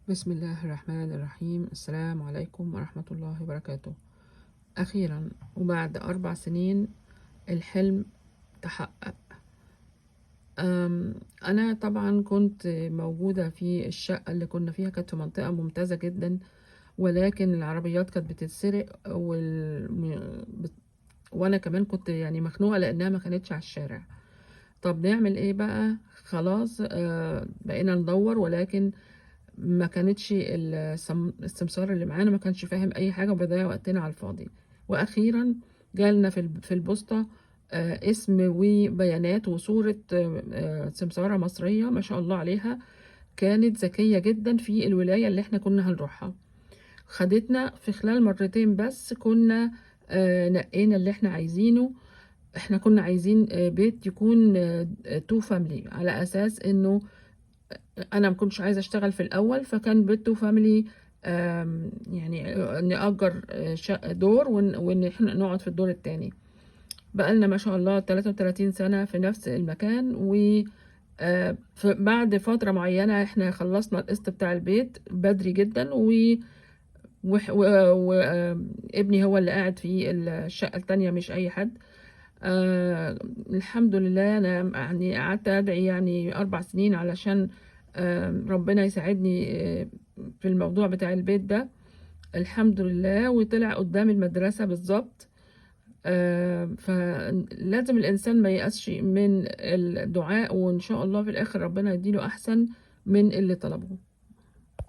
بسم الله الرحمن الرحيم. السلام عليكم ورحمة الله وبركاته. أخيرا وبعد 4 سنين الحلم تحقق. أنا طبعا كنت موجودة في الشقة اللي كنا فيها، كانت في منطقة ممتازة جدا، ولكن العربيات كانت بتتسرق وأنا كمان كنت يعني مخنوقة لأنها ما كانتش على الشارع. طب نعمل إيه بقى؟ خلاص بقينا ندور، ولكن ما كانتش السمسار اللي معانا ما كانش فاهم اي حاجه وبيضيع وقتنا على الفاضي. واخيرا جالنا في البوسطه اسم وبيانات وصوره سمساره مصريه ما شاء الله عليها، كانت ذكيه جدا في الولايه اللي احنا كنا هنروحها. خدتنا في خلال مرتين بس، كنا نقينا اللي احنا عايزينه. احنا كنا عايزين بيت يكون 2 فاميلي، على اساس انه انا ما كنتش عايزه اشتغل في الاول، فكان بيت وفاميلي. يعني نأجر دور وان احنا نقعد في الدور التاني. بقالنا ما شاء الله 33 سنه في نفس المكان، و بعد فتره معينه احنا خلصنا القسط بتاع البيت بدري جدا، وابني هو اللي قاعد في الشقه التانية مش اي حد. الحمد لله. انا يعني قعدت ادعي يعني 4 سنين علشان ربنا يساعدني في الموضوع بتاع البيت ده. الحمد لله، وطلع قدام المدرسة بالظبط. فلازم الإنسان ما ييأسش من الدعاء، وإن شاء الله في الآخر ربنا يديله أحسن من اللي طلبه.